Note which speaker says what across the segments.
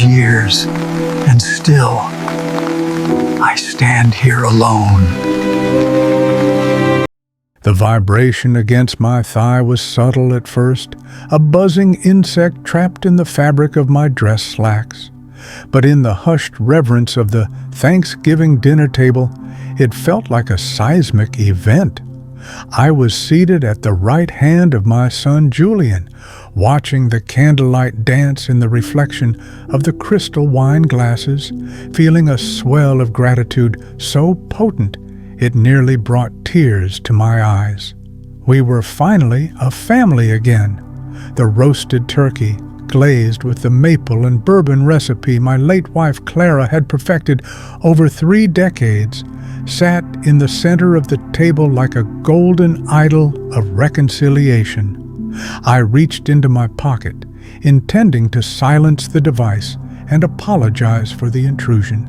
Speaker 1: these years, and still, I stand here alone.
Speaker 2: The vibration against my thigh was subtle at first, a buzzing insect trapped in the fabric of my dress slacks. But in the hushed reverence of the Thanksgiving dinner table, it felt like a seismic event. I was seated at the right hand of my son Julian, watching the candlelight dance in the reflection of the crystal wine glasses, feeling a swell of gratitude so potent it nearly brought tears to my eyes. We were finally a family again. The roasted turkey, glazed with the maple and bourbon recipe my late wife Clara had perfected over 3 decades, sat in the center of the table like a golden idol of reconciliation. I reached into my pocket, intending to silence the device and apologize for the intrusion.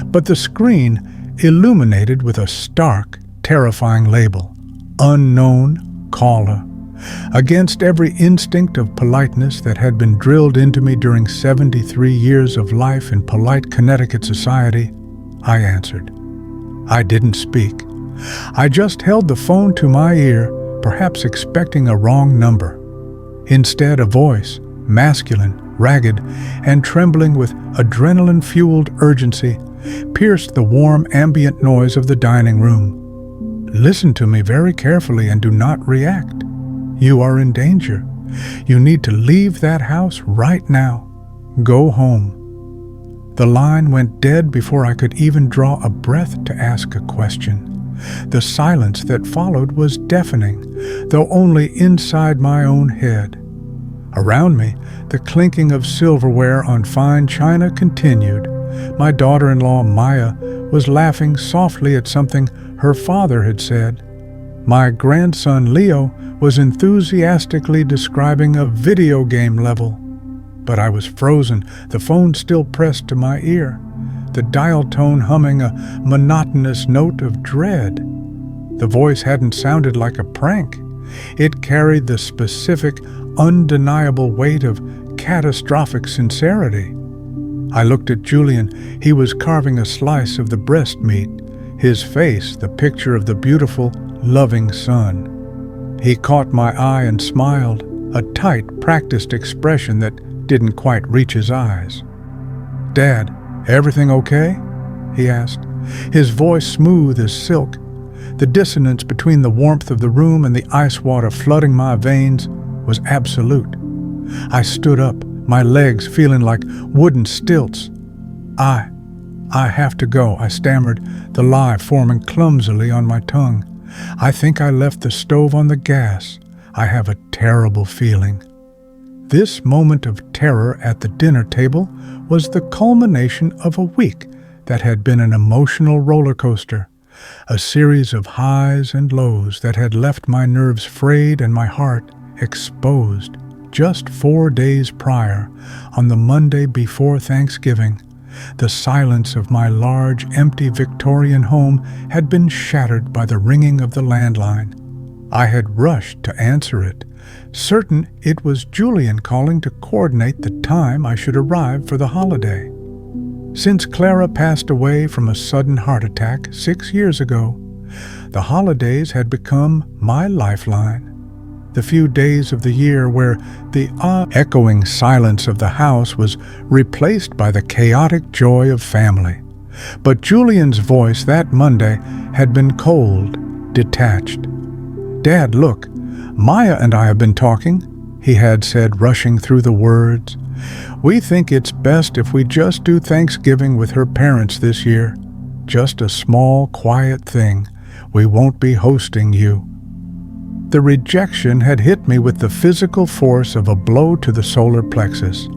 Speaker 2: But the screen illuminated with a stark, terrifying label, "Unknown Caller." Against every instinct of politeness that had been drilled into me during 73 years of life in polite Connecticut society, I answered. I didn't speak. I just held the phone to my ear, perhaps expecting a wrong number. Instead, a voice, masculine, ragged, and trembling with adrenaline-fueled urgency, pierced the warm ambient noise of the dining room. "Listen to me very carefully and do not react. You are in danger. You need to leave that house right now. Go home." The line went dead before I could even draw a breath to ask a question. The silence that followed was deafening, though only inside my own head. Around me, the clinking of silverware on fine china continued. My daughter-in-law, Maya, was laughing softly at something her father had said. My grandson, Leo, was enthusiastically describing a video game level. But I was frozen, the phone still pressed to my ear, the dial tone humming a monotonous note of dread. The voice hadn't sounded like a prank. It carried the specific, undeniable weight of catastrophic sincerity. I looked at Julian. He was carving a slice of the breast meat, his face the picture of the beautiful, loving son. He caught my eye and smiled, a tight, practiced expression that didn't quite reach his eyes. "Dad, everything okay?" he asked, his voice smooth as silk. The dissonance between the warmth of the room and the ice water flooding my veins was absolute. I stood up, my legs feeling like wooden stilts. I have to go," I stammered, the lie forming clumsily on my tongue. "I think I left the stove on the gas. I have a terrible feeling." This moment of terror at the dinner table was the culmination of a week that had been an emotional roller coaster, a series of highs and lows that had left my nerves frayed and my heart exposed. Just 4 days prior, on the Monday before Thanksgiving, the silence of my large, empty Victorian home had been shattered by the ringing of the landline. I had rushed to answer it, certain it was Julian calling to coordinate the time I should arrive for the holiday. Since Clara passed away from a sudden heart attack 6 years ago, the holidays had become my lifeline. The few days of the year where the echoing silence of the house was replaced by the chaotic joy of family. But Julian's voice that Monday had been cold, detached. "Dad, look, Maya and I have been talking," he had said, rushing through the words. "We think it's best if we just do Thanksgiving with her parents this year. Just a small, quiet thing. We won't be hosting you." The rejection had hit me with the physical force of a blow to the solar plexus.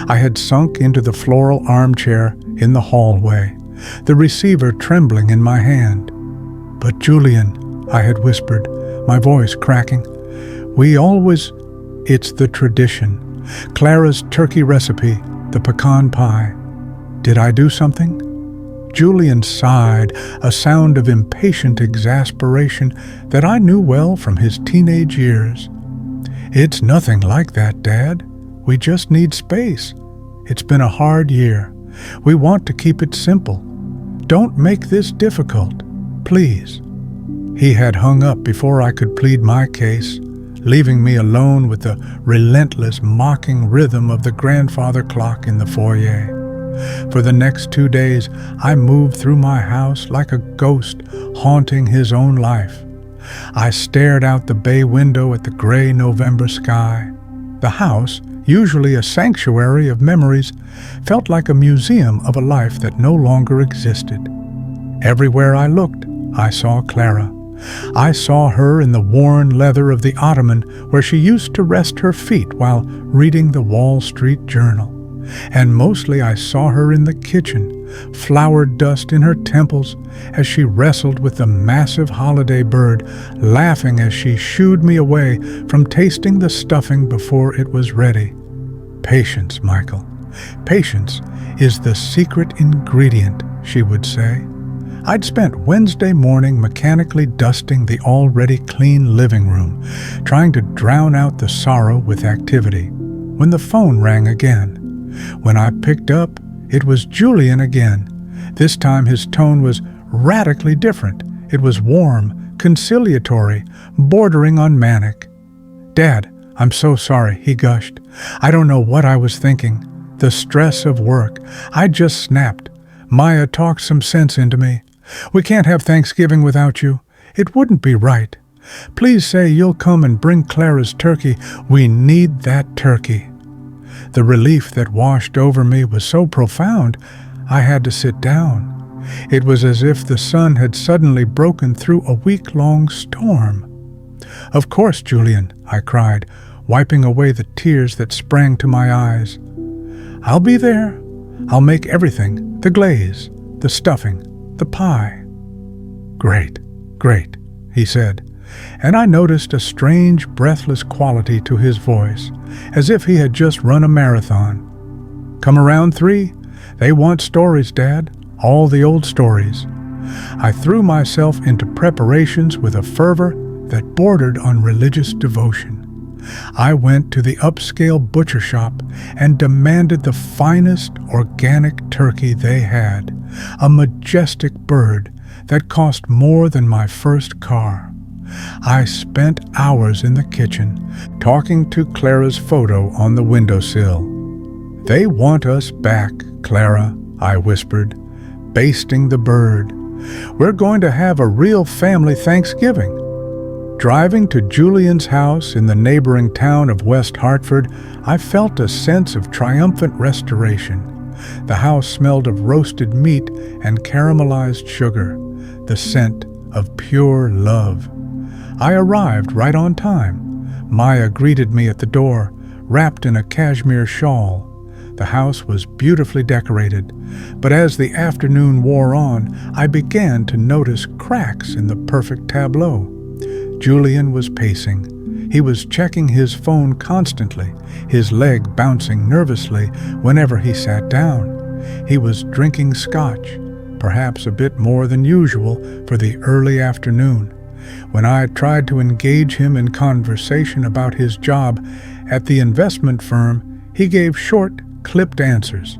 Speaker 2: I had sunk into the floral armchair in the hallway, the receiver trembling in my hand. "But Julian," I had whispered, my voice cracking, "it's the tradition. Clara's turkey recipe, the pecan pie. Did I do something?" Julian sighed, a sound of impatient exasperation that I knew well from his teenage years. "It's nothing like that, Dad. We just need space. It's been a hard year. We want to keep it simple. Don't make this difficult, please." He had hung up before I could plead my case, leaving me alone with the relentless, mocking rhythm of the grandfather clock in the foyer. For the next 2 days, I moved through my house like a ghost haunting his own life. I stared out the bay window at the gray November sky. The house, usually a sanctuary of memories, felt like a museum of a life that no longer existed. Everywhere I looked, I saw Clara. I saw her in the worn leather of the ottoman where she used to rest her feet while reading the Wall Street Journal. And mostly I saw her in the kitchen, flour dust in her temples as she wrestled with the massive holiday bird, laughing as she shooed me away from tasting the stuffing before it was ready. "Patience, Michael. Patience is the secret ingredient," she would say. I'd spent Wednesday morning mechanically dusting the already clean living room, trying to drown out the sorrow with activity, when the phone rang again. When I picked up, it was Julian again. This time his tone was radically different. It was warm, conciliatory, bordering on manic. "Dad, I'm so sorry," he gushed. "I don't know what I was thinking. The stress of work. I just snapped. Maya talked some sense into me. We can't have Thanksgiving without you. It wouldn't be right. Please say you'll come and bring Clara's turkey. We need that turkey." The relief that washed over me was so profound, I had to sit down. It was as if the sun had suddenly broken through a week-long storm. "Of course, Julian," I cried, wiping away the tears that sprang to my eyes. "I'll be there. I'll make everything, the glaze, the stuffing, the pie." "Great, great," he said, and I noticed a strange, breathless quality to his voice, as if he had just run a marathon. "Come around 3. They want stories, Dad, all the old stories." I threw myself into preparations with a fervor that bordered on religious devotion. I went to the upscale butcher shop and demanded the finest organic turkey they had, a majestic bird that cost more than my first car. I spent hours in the kitchen talking to Clara's photo on the windowsill. "They want us back, Clara," I whispered, basting the bird. "We're going to have a real family Thanksgiving." Driving to Julian's house in the neighboring town of West Hartford, I felt a sense of triumphant restoration. The house smelled of roasted meat and caramelized sugar, the scent of pure love. I arrived right on time. Maya greeted me at the door, wrapped in a cashmere shawl. The house was beautifully decorated, but as the afternoon wore on, I began to notice cracks in the perfect tableau. Julian was pacing. He was checking his phone constantly, his leg bouncing nervously whenever he sat down. He was drinking scotch, perhaps a bit more than usual for the early afternoon. When I tried to engage him in conversation about his job at the investment firm, he gave short, clipped answers.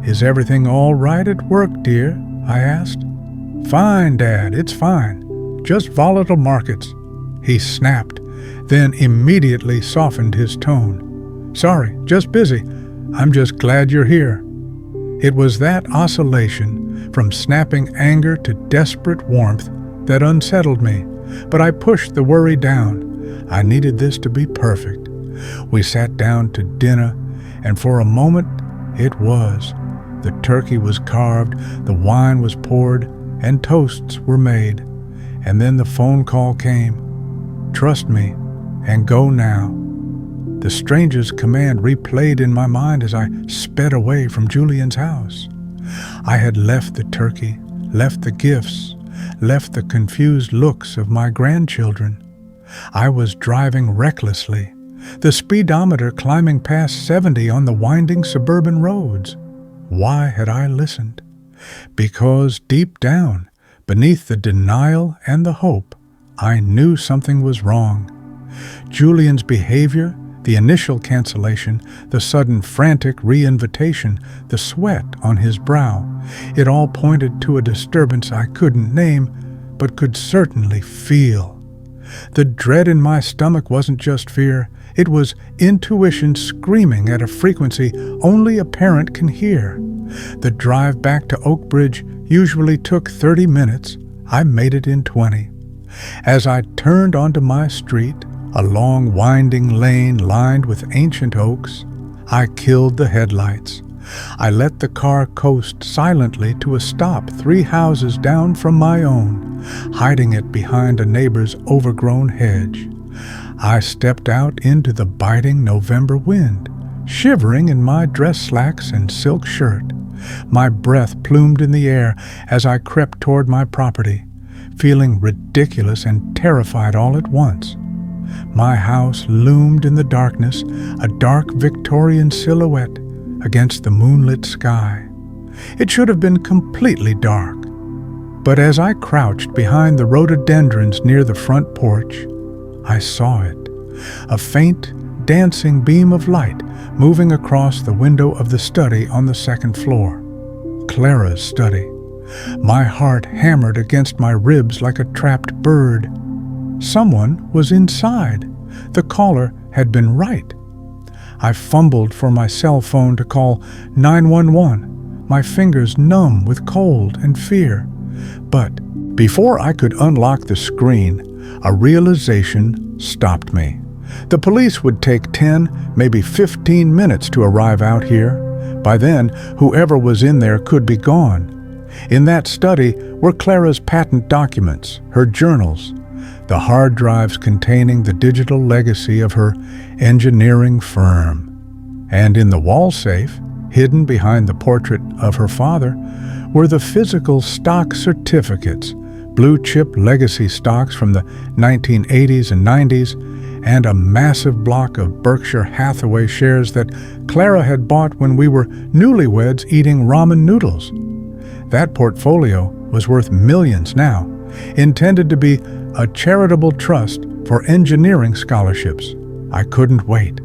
Speaker 2: "Is everything all right at work, dear?" I asked. "Fine, Dad, it's fine. Just volatile markets," he snapped, then immediately softened his tone. "Sorry, just busy. I'm just glad you're here." It was that oscillation, from snapping anger to desperate warmth, that unsettled me, but I pushed the worry down. I needed this to be perfect. We sat down to dinner, and for a moment it was. The turkey was carved, the wine was poured, and toasts were made. And then the phone call came. "Trust me, and go now." The stranger's command replayed in my mind as I sped away from Julian's house. I had left the turkey, left the gifts, left the confused looks of my grandchildren. I was driving recklessly, the speedometer climbing past 70 on the winding suburban roads. Why had I listened? Because deep down, beneath the denial and the hope, I knew something was wrong. Julian's behavior, The initial cancellation, the sudden frantic re-invitation, the sweat on his brow, it all pointed to a disturbance I couldn't name, but could certainly feel. The dread in my stomach wasn't just fear, it was intuition screaming at a frequency only a parent can hear. The drive back to Oak Bridge usually took 30 minutes. I made it in 20. As I turned onto my street, a long winding lane lined with ancient oaks, I killed the headlights. I let the car coast silently to a stop 3 houses down from my own, hiding it behind a neighbor's overgrown hedge. I stepped out into the biting November wind, shivering in my dress slacks and silk shirt. My breath plumed in the air as I crept toward my property, feeling ridiculous and terrified all at once. My house loomed in the darkness, a dark Victorian silhouette against the moonlit sky. It should have been completely dark, but as I crouched behind the rhododendrons near the front porch, I saw it, a faint, dancing beam of light moving across the window of the study on the second floor. Clara's study. My heart hammered against my ribs like a trapped bird. Someone was inside. The caller had been right. I fumbled for my cell phone to call 911, my fingers numb with cold and fear. But before I could unlock the screen, a realization stopped me. The police would take 10, maybe 15 minutes to arrive out here. By then, whoever was in there could be gone. In that study were Clara's patent documents, her journals, the hard drives containing the digital legacy of her engineering firm. And in the wall safe, hidden behind the portrait of her father, were the physical stock certificates, blue-chip legacy stocks from the 1980s and 90s, and a massive block of Berkshire Hathaway shares that Clara had bought when we were newlyweds eating ramen noodles. That portfolio was worth millions now, intended to be a charitable trust for engineering scholarships. I couldn't wait.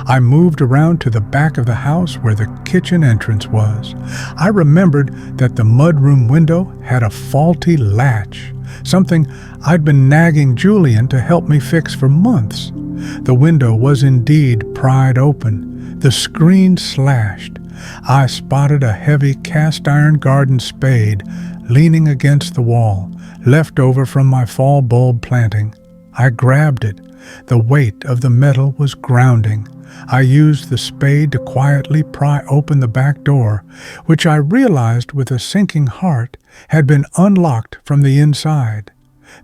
Speaker 2: I moved around to the back of the house where the kitchen entrance was. I remembered that the mudroom window had a faulty latch, something I'd been nagging Julian to help me fix for months. The window was indeed pried open, the screen slashed. I spotted a heavy cast-iron garden spade leaning against the wall, left over from my fall bulb planting. I grabbed it. The weight of the metal was grounding. I used the spade to quietly pry open the back door, which I realized with a sinking heart had been unlocked from the inside.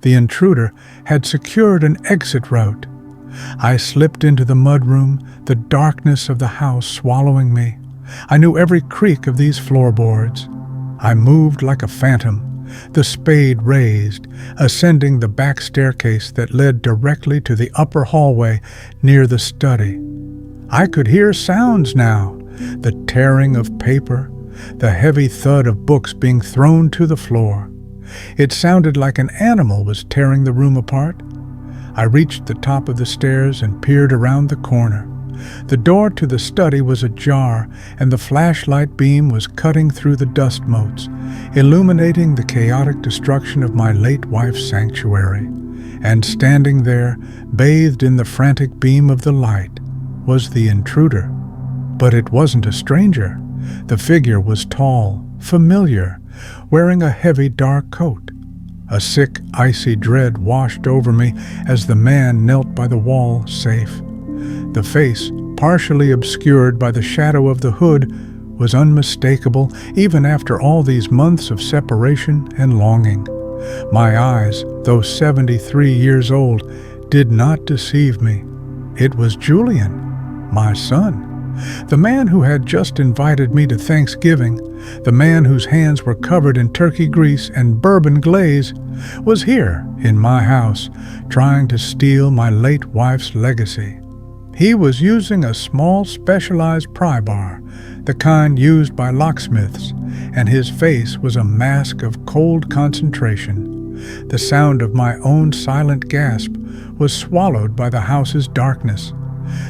Speaker 2: The intruder had secured an exit route. I slipped into the mudroom, the darkness of the house swallowing me. I knew every creak of these floorboards. I moved like a phantom, the spade raised, ascending the back staircase that led directly to the upper hallway near the study. I could hear sounds now, the tearing of paper, the heavy thud of books being thrown to the floor. It sounded like an animal was tearing the room apart. I reached the top of the stairs and peered around the corner. The door to the study was ajar, and the flashlight beam was cutting through the dust motes, illuminating the chaotic destruction of my late wife's sanctuary. And standing there, bathed in the frantic beam of the light, was the intruder. But it wasn't a stranger. The figure was tall, familiar, wearing a heavy dark coat. A sick, icy dread washed over me as the man knelt by the wall safe. The face, partially obscured by the shadow of the hood, was unmistakable even after all these months of separation and longing. My eyes, though 73 years old, did not deceive me. It was Julian, my son. The man who had just invited me to Thanksgiving, the man whose hands were covered in turkey grease and bourbon glaze, was here in my house, trying to steal my late wife's legacy. He was using a small specialized pry bar, the kind used by locksmiths, and his face was a mask of cold concentration. The sound of my own silent gasp was swallowed by the house's darkness.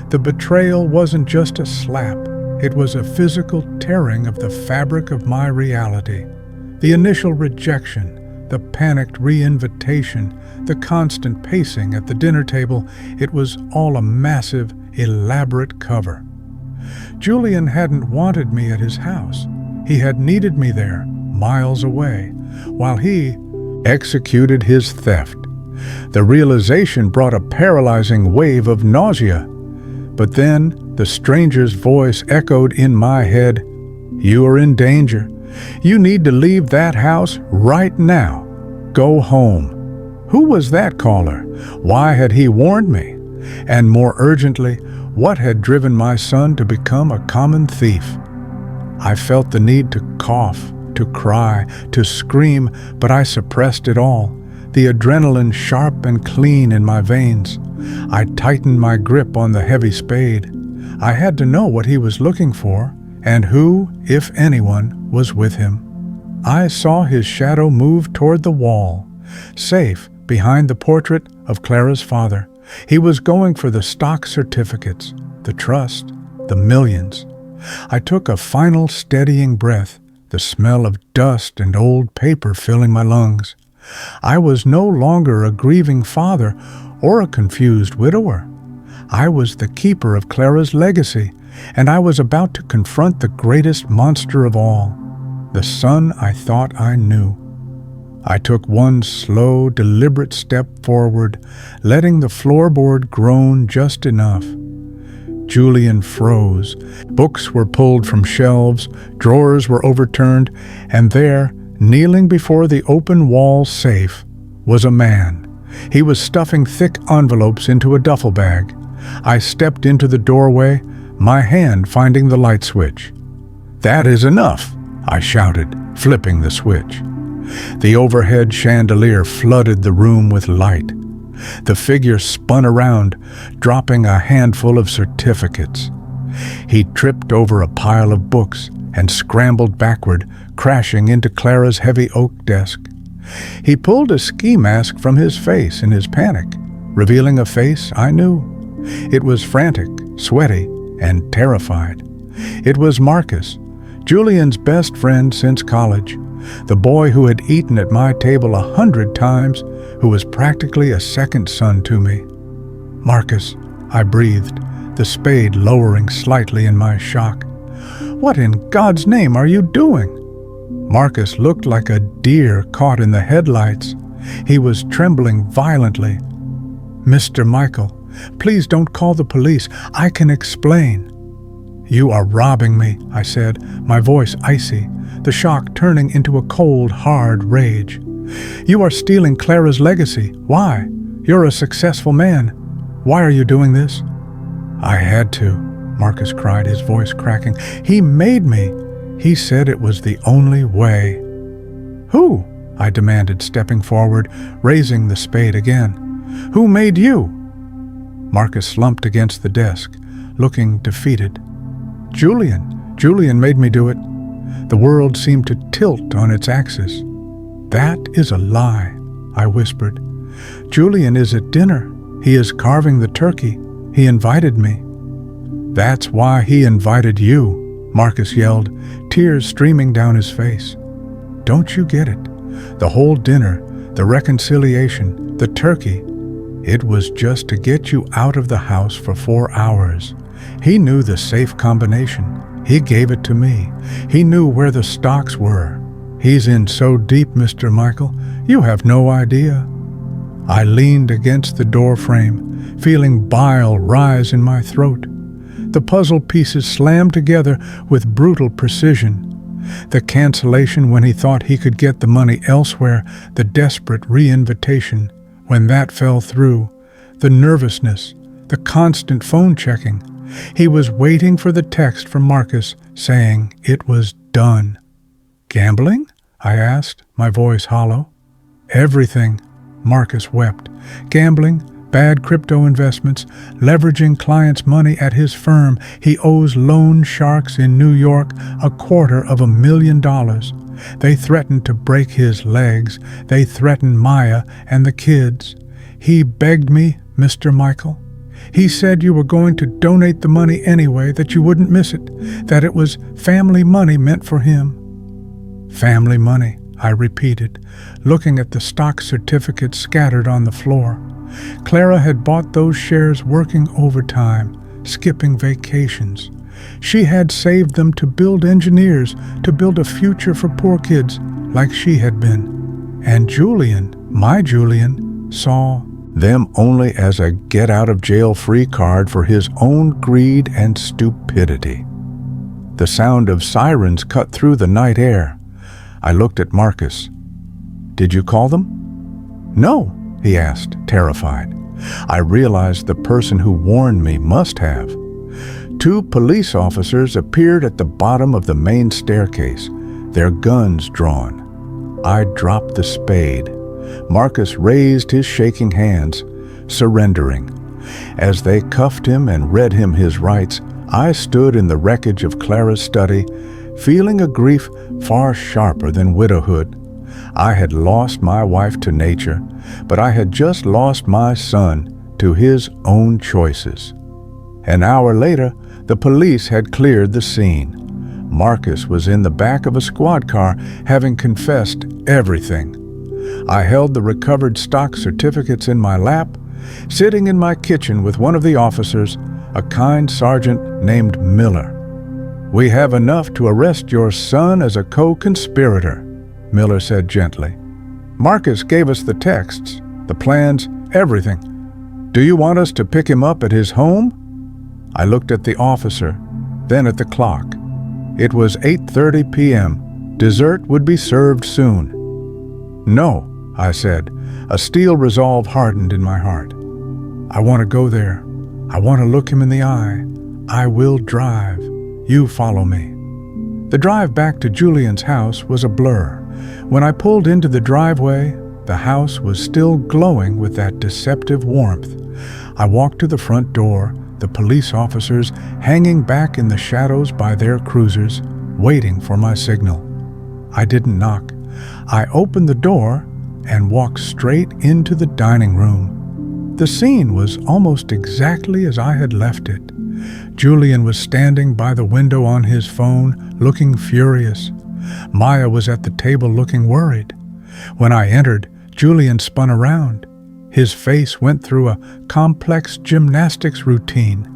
Speaker 2: The betrayal wasn't just a slap, it was a physical tearing of the fabric of my reality. The initial rejection, the panicked re-invitation, the constant pacing at the dinner table, it was all a massive, elaborate cover. Julian hadn't wanted me at his house. He had needed me there, miles away, while he executed his theft. The realization brought a paralyzing wave of nausea. But then the stranger's voice echoed in my head, "You are in danger. You need to leave that house right now. Go home." Who was that caller? Why had he warned me? And more urgently, what had driven my son to become a common thief? I felt the need to cough, to cry, to scream, but I suppressed it all, the adrenaline sharp and clean in my veins. I tightened my grip on the heavy spade. I had to know what he was looking for, and who, if anyone, was with him. I saw his shadow move toward the wall, safe behind the portrait of Clara's father. He was going for the stock certificates, the trust, the millions. I took a final steadying breath, the smell of dust and old paper filling my lungs. I was no longer a grieving father or a confused widower. I was the keeper of Clara's legacy, and I was about to confront the greatest monster of all, the son I thought I knew. I took one slow, deliberate step forward, letting the floorboard groan just enough. Julian froze. Books were pulled from shelves, drawers were overturned, and there, kneeling before the open wall safe, was a man. He was stuffing thick envelopes into a duffel bag. I stepped into the doorway, my hand finding the light switch. "That is enough," I shouted, flipping the switch. The overhead chandelier flooded the room with light. The figure spun around, dropping a handful of certificates. He tripped over a pile of books and scrambled backward, crashing into Clara's heavy oak desk. He pulled a ski mask from his face in his panic, revealing a face I knew. It was frantic, sweaty, and terrified. It was Marcus, Julian's best friend since college, the boy who had eaten at my table 100 times, who was practically a second son to me. "Marcus," I breathed, the spade lowering slightly in my shock. "What in God's name are you doing?" Marcus looked like a deer caught in the headlights. He was trembling violently. "Mr. Michael, please don't call the police. I can explain." "You are robbing me," I said, my voice icy, the shock turning into a cold, hard rage. "You are stealing Clara's legacy. Why? You're a successful man. Why are you doing this?" "I had to," Marcus cried, his voice cracking. "He made me. He said it was the only way." "Who?" I demanded, stepping forward, raising the spade again. "Who made you?" Marcus slumped against the desk, looking defeated. Julian made me do it." The world seemed to tilt on its axis. "That is a lie," I whispered. "Julian is at dinner. He is carving the turkey. He invited me." "That's why he invited you," Marcus yelled, tears streaming down his face. "Don't you get it? The whole dinner, the reconciliation, the turkey, it was just to get you out of the house for 4 hours. He knew the safe combination. He gave it to me. He knew where the stocks were. He's in so deep, Mr. Michael, you have no idea." I leaned against the door frame, feeling bile rise in my throat. The puzzle pieces slammed together with brutal precision. The cancellation when he thought he could get the money elsewhere, the desperate re-invitation when that fell through, the nervousness, the constant phone checking. He was waiting for the text from Marcus saying it was done. "Gambling?" I asked, my voice hollow. "Everything," Marcus wept. "Gambling, bad crypto investments, leveraging clients' money at his firm. He owes loan sharks in New York $250,000. They threatened to break his legs. They threatened Maya and the kids. He begged me, Mr. Michael. He said you were going to donate the money anyway, that you wouldn't miss it, that it was family money meant for him. Family money, I repeated, looking at the stock certificates scattered on the floor. Clara had bought those shares working overtime, skipping vacations. She had saved them to build engineers, to build a future for poor kids like she had been. And Julian, my Julian, saw them only as a get-out-of-jail-free card for his own greed and stupidity. The sound of sirens cut through the night air. I looked at Marcus. "Did you call them?" "No," he asked, terrified. I realized the person who warned me must have. 2 police officers appeared at the bottom of the main staircase, their guns drawn. I dropped the spade. Marcus raised his shaking hands, surrendering. As they cuffed him and read him his rights, I stood in the wreckage of Clara's study, feeling a grief far sharper than widowhood. I had lost my wife to nature, but I had just lost my son to his own choices. An hour later, the police had cleared the scene. Marcus was in the back of a squad car, having confessed everything. I held the recovered stock certificates in my lap, sitting in my kitchen with one of the officers, a kind sergeant named Miller. "We have enough to arrest your son as a co-conspirator," Miller said gently. "Marcus gave us the texts, the plans, everything. Do you want us to pick him up at his home?" I looked at the officer, then at the clock. It was 8:30 p.m. Dessert would be served soon. "No," I said, a steel resolve hardened in my heart. "I want to go there. I want to look him in the eye. I will drive. You follow me." The drive back to Julian's house was a blur. When I pulled into the driveway, the house was still glowing with that deceptive warmth. I walked to the front door, the police officers hanging back in the shadows by their cruisers, waiting for my signal. I didn't knock. I opened the door and walked straight into the dining room. The scene was almost exactly as I had left it. Julian was standing by the window on his phone, looking furious. Maya was at the table looking worried. When I entered, Julian spun around. His face went through a complex gymnastics routine.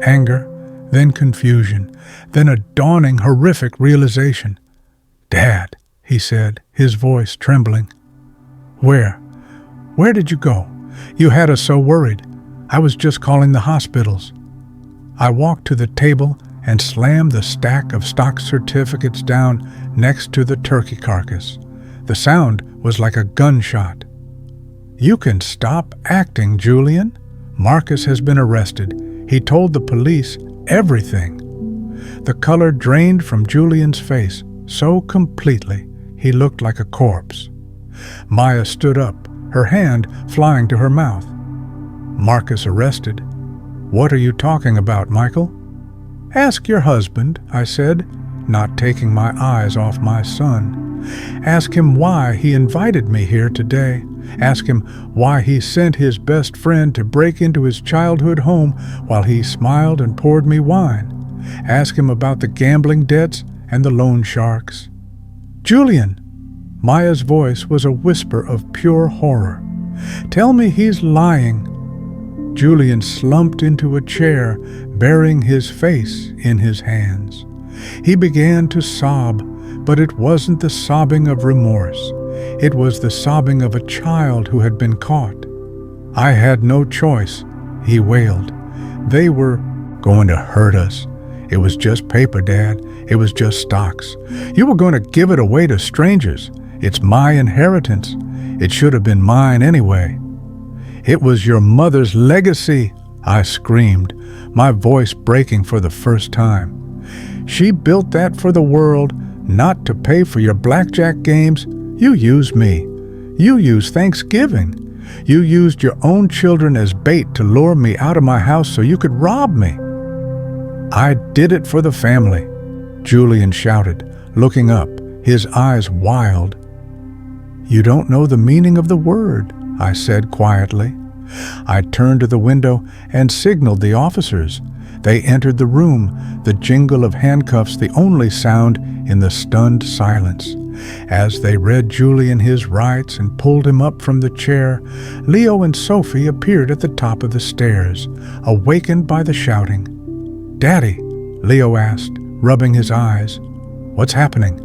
Speaker 2: Anger, then confusion, then a dawning, horrific realization. "Dad," he said, his voice trembling. Where did you go? You had us so worried. I was just calling the hospitals." I walked to the table and slammed the stack of stock certificates down next to the turkey carcass. The sound was like a gunshot. "You can stop acting, Julian. Marcus has been arrested. He told the police everything." The color drained from Julian's face so completely he looked like a corpse. Maya stood up, her hand flying to her mouth. "Marcus arrested? What are you talking about, Michael?" "Ask your husband," I said, not taking my eyes off my son. "Ask him why he invited me here today. Ask him why he sent his best friend to break into his childhood home while he smiled and poured me wine. Ask him about the gambling debts and the loan sharks." "Julian!" Maya's voice was a whisper of pure horror. "Tell me he's lying." Julian slumped into a chair, burying his face in his hands. He began to sob, but it wasn't the sobbing of remorse. It was the sobbing of a child who had been caught. "I had no choice," he wailed. "They were going to hurt us. It was just paper, Dad. It was just stocks. You were going to give it away to strangers. It's my inheritance. It should have been mine anyway." "It was your mother's legacy," I screamed, my voice breaking for the first time. "She built that for the world, not to pay for your blackjack games. You used me. You used Thanksgiving. You used your own children as bait to lure me out of my house so you could rob me." "I did it for the family," Julian shouted, looking up, his eyes wild. "You don't know the meaning of the word," I said quietly. I turned to the window and signaled the officers. They entered the room, the jingle of handcuffs the only sound in the stunned silence. As they read Julian his rights and pulled him up from the chair, Leo and Sophie appeared at the top of the stairs, awakened by the shouting. "Daddy," Leo asked, rubbing his eyes. "What's happening?"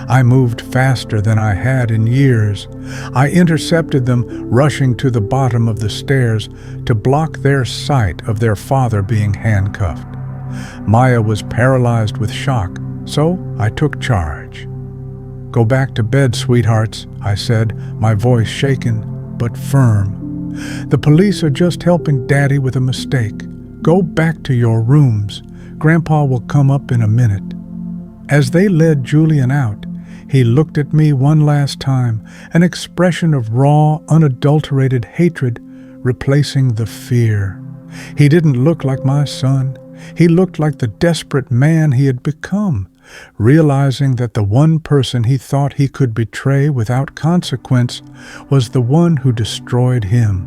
Speaker 2: I moved faster than I had in years. I intercepted them, rushing to the bottom of the stairs to block their sight of their father being handcuffed. Maya was paralyzed with shock, so I took charge. "Go back to bed, sweethearts," I said, my voice shaken but firm. "The police are just helping Daddy with a mistake. Go back to your rooms. Grandpa will come up in a minute." As they led Julian out, he looked at me one last time, an expression of raw, unadulterated hatred replacing the fear. He didn't look like my son. He looked like the desperate man he had become, realizing that the one person he thought he could betray without consequence was the one who destroyed him.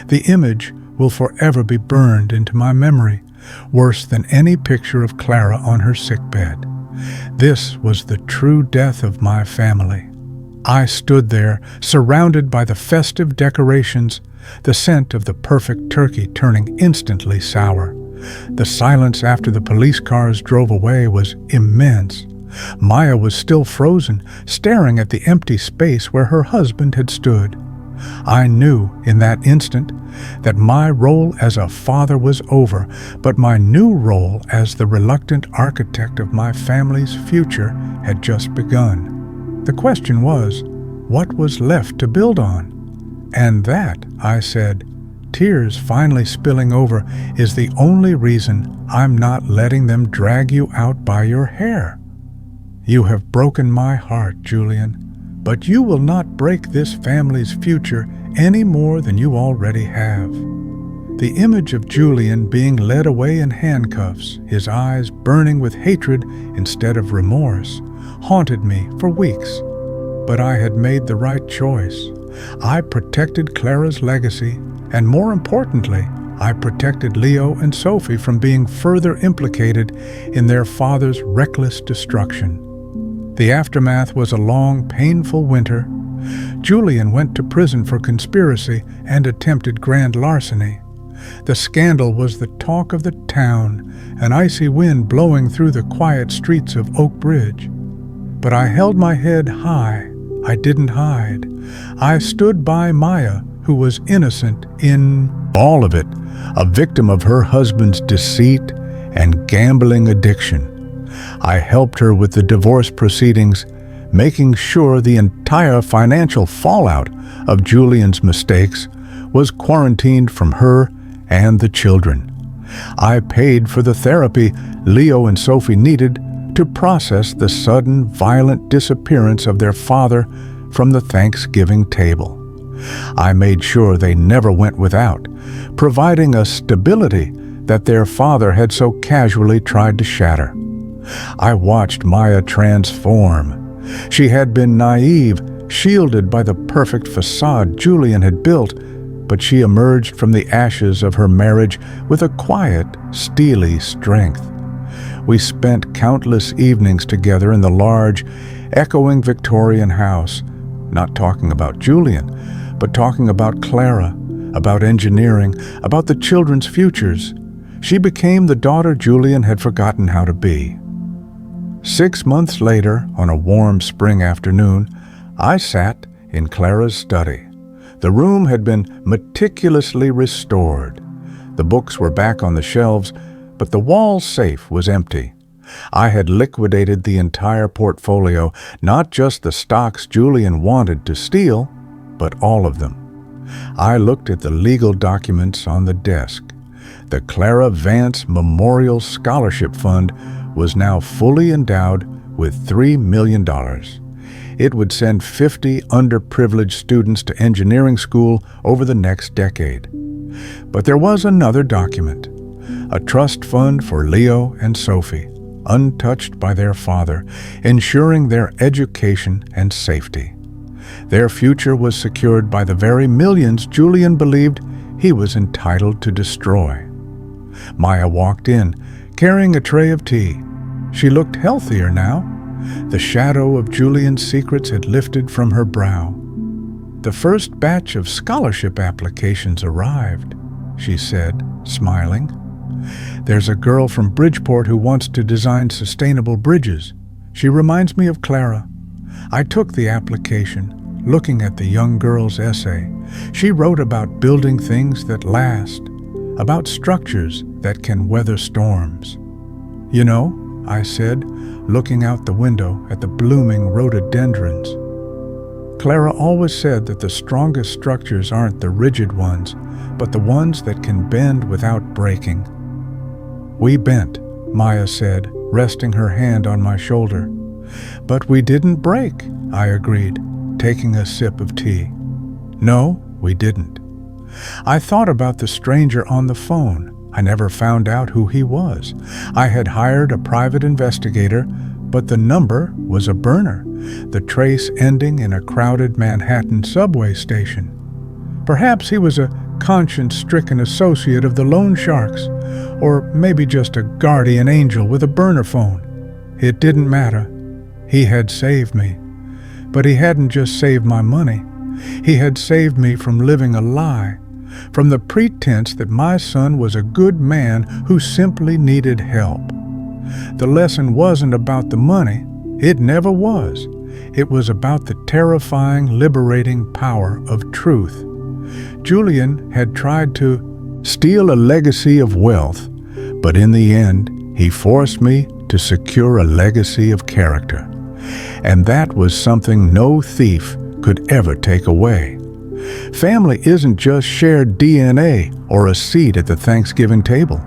Speaker 2: The image will forever be burned into my memory, worse than any picture of Clara on her sickbed. This was the true death of my family. I stood there, surrounded by the festive decorations, the scent of the perfect turkey turning instantly sour. The silence after the police cars drove away was immense. Maya was still frozen, staring at the empty space where her husband had stood. I knew in that instant that my role as a father was over, but my new role as the reluctant architect of my family's future had just begun. The question was, what was left to build on? And that, I said, tears finally spilling over, is the only reason I'm not letting them drag you out by your hair. You have broken my heart, Julian, but you will not break this family's future any more than you already have. The image of Julian being led away in handcuffs, his eyes burning with hatred instead of remorse, haunted me for weeks. But I had made the right choice. I protected Clara's legacy, and more importantly, I protected Leo and Sophie from being further implicated in their father's reckless destruction. The aftermath was a long, painful winter. Julian went to prison for conspiracy and attempted grand larceny. The scandal was the talk of the town, an icy wind blowing through the quiet streets of Oak Bridge. But I held my head high. I didn't hide. I stood by Maya, who was innocent in all of it, a victim of her husband's deceit and gambling addiction. I helped her with the divorce proceedings, making sure the entire financial fallout of Julian's mistakes was quarantined from her and the children. I paid for the therapy Leo and Sophie needed to process the sudden, violent disappearance of their father from the Thanksgiving table. I made sure they never went without, providing a stability that their father had so casually tried to shatter. I watched Maya transform. She had been naive, shielded by the perfect facade Julian had built, but she emerged from the ashes of her marriage with a quiet, steely strength. We spent countless evenings together in the large, echoing Victorian house, not talking about Julian, but talking about Clara, about engineering, about the children's futures. She became the daughter Julian had forgotten how to be. 6 months later, on a warm spring afternoon, I sat in Clara's study. The room had been meticulously restored. The books were back on the shelves, but the wall safe was empty. I had liquidated the entire portfolio, not just the stocks Julian wanted to steal, but all of them. I looked at the legal documents on the desk. The Clara Vance Memorial Scholarship Fund was now fully endowed with $3 million. It would send 50 underprivileged students to engineering school over the next decade. But there was another document, a trust fund for Leo and Sophie, untouched by their father, ensuring their education and safety. Their future was secured by the very millions Julian believed he was entitled to destroy. Maya walked in, carrying a tray of tea. She looked healthier now. The shadow of Julian's secrets had lifted from her brow. "The first batch of scholarship applications arrived," she said, smiling. "There's a girl from Bridgeport who wants to design sustainable bridges. She reminds me of Clara." I took the application, looking at the young girl's essay. She wrote about building things that last, about structures that can weather storms. "You know," I said, looking out the window at the blooming rhododendrons, "Clara always said that the strongest structures aren't the rigid ones, but the ones that can bend without breaking." "We bent," Maya said, resting her hand on my shoulder. "But we didn't break," I agreed, taking a sip of tea. "No, we didn't." I thought about the stranger on the phone. I never found out who he was. I had hired a private investigator, but the number was a burner, the trace ending in a crowded Manhattan subway station. Perhaps he was a conscience-stricken associate of the loan sharks, or maybe just a guardian angel with a burner phone. It didn't matter. He had saved me. But he hadn't just saved my money. He had saved me from living a lie, from the pretense that my son was a good man who simply needed help. The lesson wasn't about the money. It never was. It was about the terrifying, liberating power of truth. Julian had tried to steal a legacy of wealth, but in the end, he forced me to secure a legacy of character. And that was something no thief could ever take away. Family isn't just shared DNA or a seat at the Thanksgiving table.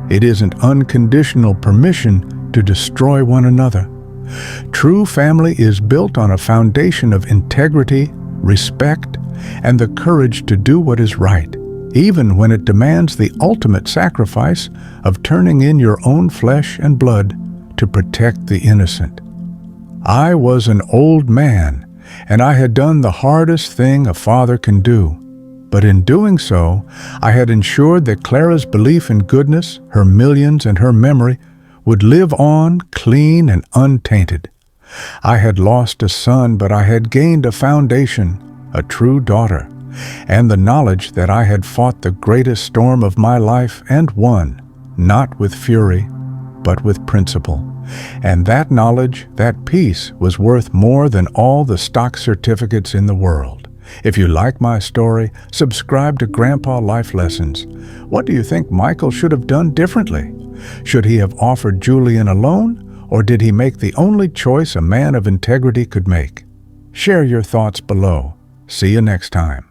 Speaker 2: It isn't unconditional permission to destroy one another. True family is built on a foundation of integrity, respect, and the courage to do what is right, even when it demands the ultimate sacrifice of turning in your own flesh and blood to protect the innocent. I was an old man, and I had done the hardest thing a father can do. But in doing so, I had ensured that Clara's belief in goodness, her millions, and her memory would live on clean and untainted. I had lost a son, but I had gained a foundation, a true daughter, and the knowledge that I had fought the greatest storm of my life and won, not with fury, but with principle. And that knowledge, that peace, was worth more than all the stock certificates in the world. If you like my story, subscribe to Grandpa Life Lessons. What do you think Michael should have done differently? Should he have offered Julian a loan, or did he make the only choice a man of integrity could make? Share your thoughts below. See you next time.